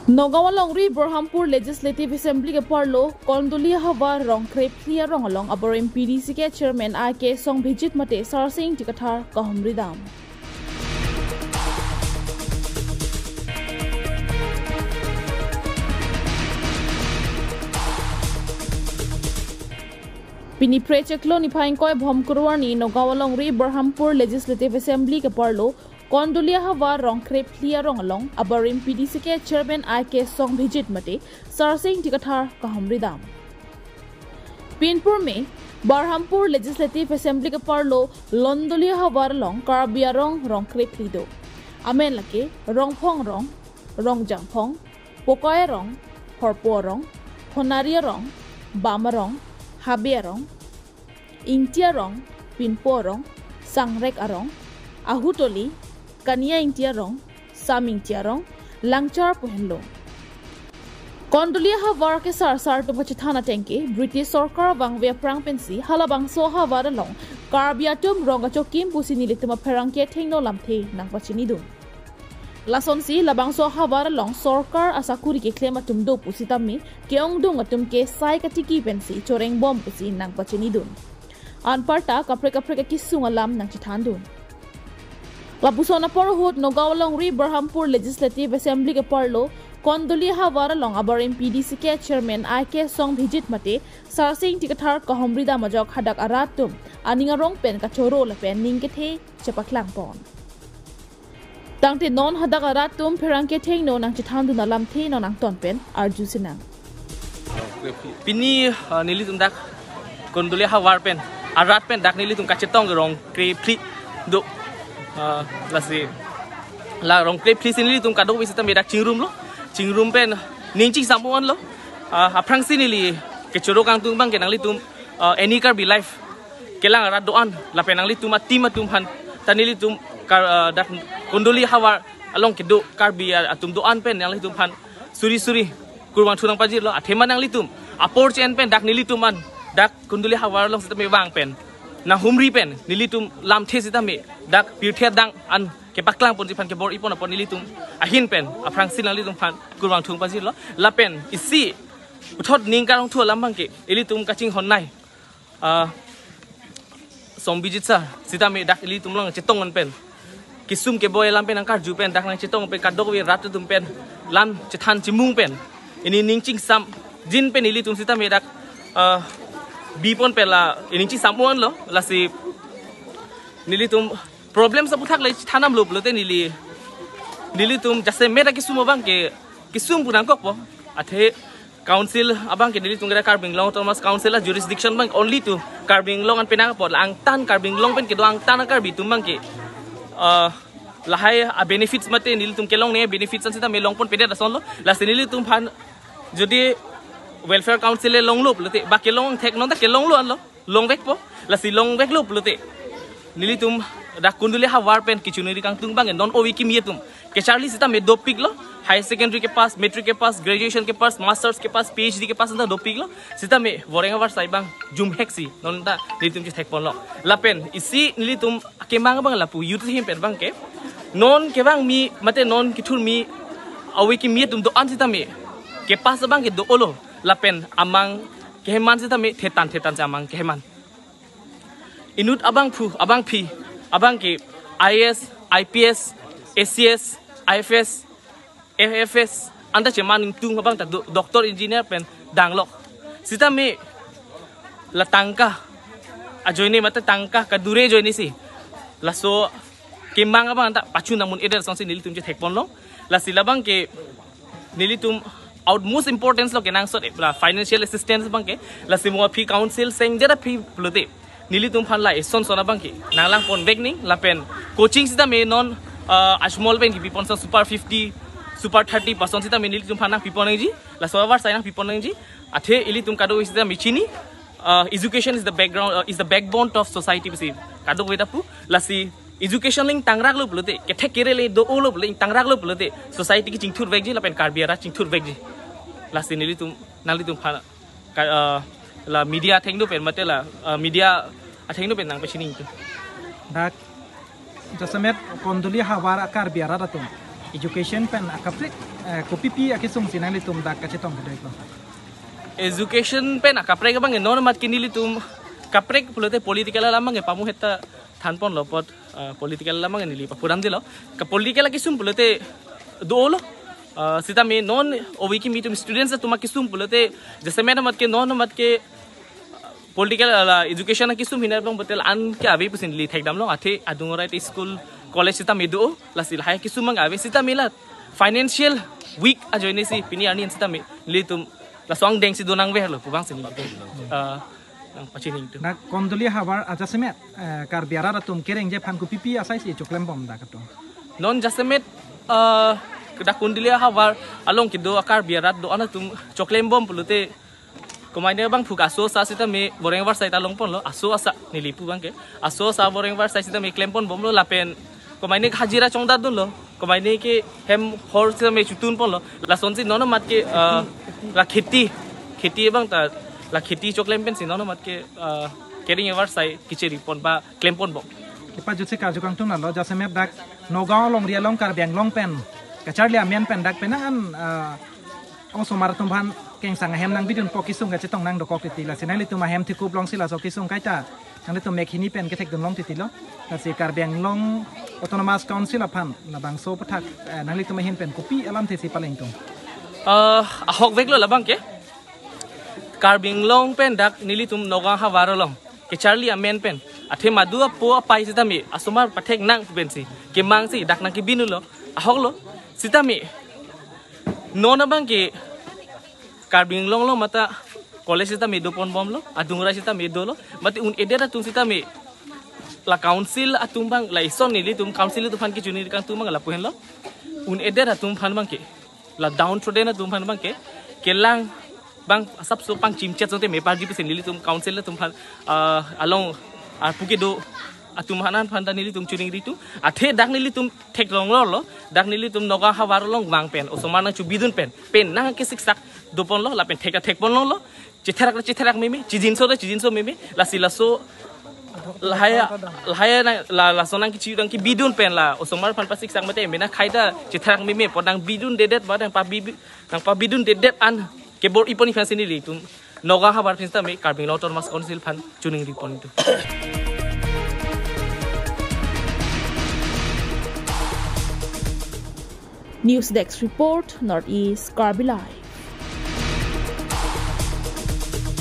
Nagawa Longri Berhampur Legislative Assembly के parlo Kondulia Hava Rong Kreplia Rong along aber MPDC के chairman IK Song Bhijit Mate Sarsing Tikathar Kahumridam. Pini precheklo ni phaingkoi bhomkurwani Nagawa Longri Berhampur Legislative Assembly के parlo Kondulia Hava Rong Kreplia Rong along aber MPDC के chairman IK Song Bhijit Mate Sarsing Tikathar Kahumridam. Pinpur में Berhampur Legislative Assembly के parlo Londulia Hava along Karbia Rong Krepli do. Amen lake Rongphong Rong Jangphong Pokoy Rong Horpo Rong Honaria Rong Bama Rong Habia Rong Intia Rong Pinpo Rong Sangrek Arong Ahutoli Kania Intia Rong Sam Intia Rong Langchar Puhenlo Kondulia Havar ke sar to Pachithana Tenke British Sorkar Bangvia Prang Pensi Halabang Soha Varalong Karbiatum Rongachokim Pusini Lituma Perangke Tengno Lamte Nang Pachinidum Lasonsi Labang Soha Varalong Sorkar Asakuri ke Klema Tumdo Pusitami Keong Dung Atum ke Sai Katiki Pensi Choreng Bom Pusi Nang Pachinidum Anparta Kapre Kisung Alam Nang Chithandun Lapusona Porhut Nagawa Longri Berhampur Legislative Assembly ke parlo Kondulia Hava along aber MPDC ke chairman IK Song Bhijit Mate Sarsing Tikathar Kahumrida Majok Hadak Aratum Aninga Rong Pen Kachoro La Pen Ningke Chepaklang Pon Tangte non Hadak Aratum Perangke Tengno Nang Chithandu Nalam The Nang Ton Pen Arju Sinang Pini nilitum dak Kondulia Hava pen Arat pen dak nilitum kachetong rong krepli do lasi la rong krepli sinilitum kado wisita medak cingrum pen ningching samuan lo aprang sinili kechoro kang tumbang kenang litum any car be life kelang arat doan la penang litum matum han tanilitum dak Kondulia Hava along kedo car be atum doan pen yang litum han suri kurban tunang pajir lo atheman yang litum apor chen pen dak nilituman dak Kondulia Hava long sita me wang pen na humri pen nilitum lam the sita me dak pirthia dang an ke paklang pon jipan ke bor ipon apon nilitum ahin pen aprang sin nalitum phan kurwang thung pajir lo la pen isi uthot ning karong thu lambang ke ilitum kaching honnai Song Bhijit sa sita me dak ilitum long chetong an pen kisum ke boy lam pen angkar ju pen dak nang chetong pe kadok we rat tum pen lam chethan chimung pen ini ningching sam jin pen ilitum sita me dak bipon pela ininchi samuan lo lasi nilitum problem sa puthak lai thanam lo blote nilitum jase mera kisum bang ke kisum punang kok po athe council abang ke nilitum gara Karbing Long Thomas council la jurisdiction bang only to Karbing Long an penang po ang tan Karbing Long pen ke do ang tan kar bitum bang ke lahai a benefits mate nilitum kelong ne benefits an sita me long pon pede rason lo lasi nilitum phan jodi welfare council le long loop lute ba kelong thek non ta kelong lo an lo long vek po la si long vek loop lute nilitum da Kondulia Hava pen kichuniri kang tung bang non owi kim yetum ke charli sita me dopik lo high secondary ke pass metric ke pass graduation ke pass masters ke pass phd ke pass da dopik lo sita me vorenga war sai bang jum heksi non da nilitum ki thek pon lo la pen isi nilitum ke mang bang la pu youth him pen bang ke non ke bang mi mate non kithur mi owi kim yetum do an sita me ke pass bang ke do olo lapen amang keheman sita me tetan amang keheman inut abang pi abang ke IAS IPS SCS IFS FFS anda ceman tung abang ta doktor engineer pen danglok sita me la tangka ajoini mate tangka kadure joini si laso kemang abang ta pachu namun eder sonsi nilitum je thekpon lo la silabang ke nilitum most importance lo kenang sot financial assistance bang ke la simua phi council seng jera phi blote nilitum phan la son sona bang ke nanglang pon bekning la pen coaching sita me non small pen ki pipon super 50 super 30% sita me nilitum phan na pipon ji la sovar sai na pipon ji athe ilitum kado sita michini education is the background is the backbone of society bisi kado wedapu la si education ling tangrak lo blote ke thek kerele do olo ling tangrak lo blote society ki chingthur vek ji la pen karbiara chingthur vek ji last nilitum phana la media thengdo pen mate la media athengdo pen nang pachini tu dak jasamet Kondulia Hava Karbiara ratum education pen akaprik kopi pi akisung sinang litum dak kacetong kedai ko. Education pen akaprek bang non mat kinili tum kaprek pulote political lamang pamu heta thanpon lopot political lamang nili papuram dilo ka political kisum pulote dolo sita me non oviki mitum students tuma kisum pulote jese mena mat ke non mat ke political education kisum hinar bang betel an ke abi pusin li thek dam lo athe adungorai school college sita medo lasil hai kisum mang ave sita mela financial week ajoine si pini ani sita me li tum la song deng si donang ve lo pubang sin nang pachini itu na kondolia habar ajasemet kar biara tum kereng je phan kopi pi asai si choklem bom da kato non jasemet kedak kondolia habar along kido akar biara do ana tum choklem bom pulute komaine bang phuka so sa sita me boreng war sai ta long pon lo aso asa nilipu bang ke aso sa boreng war sai sita me klempon bom lo lapen komaine hajira chongda dun lo komaine ke hem hor sita me chutun pon lo la sonsi nono mat ke la kheti bang ta la kheti choklem pen sin nono mat ke kering war sai kicheri pon ba klempon bom kipa jutse ka jukang tung na lo jasemet dak nogao long ria long kar beng long pen kacharli amian pen dak penangan oso maratum ban keng sang hem nang bidun pokisung ga chetong nang dokok ti la sinali tu ma hem thi kup long sila so kisung kaita nang tu mek hini pen ketek dum long ti lo la si kar beng long autonomous council apan na bang so pathak nang li tu ma hin pen kopi alam thi si paleng tung ahok vek lo labang ke karbing long pen dak nili tum noga ha warolong ke charli amen pen athe madua po pai sitami asumar pathek nang pen si ke mang si dak nang ki binu lo ahok lo sitami nona bang ke karbing long lo mata college sitami do pon bom lo adungra sitami do lo mati un edera tum sitami la council atum bang la ison nili tum council tu phan ki juni kan tum bang la pohen lo un edera tum phan bang ke la down trodena tum phan bang ke kelang bang sab so pang chimchet sonte me parji pesen lili tum council la tum phan along ar puke do atum hanan phan da nili tum churing ri tu athe dak nili tum thek long lo dak nili tum noga ha war long bang pen osomar nang chu bidun pen nang ke sik sak do pon lo la pen thek pon lo chitherak meme chijin so meme la sila so lahaya la sonang ki chidang ki bidun pen la osomar phan pasik sak mate mena khaida chitherak meme podang bidun dedet badang pa bidun dedet an kebor iponi fancy ni tum noga habar finsta me karbing autonomous council fan tuning ripon itu News Desk report Northeast Karbilai.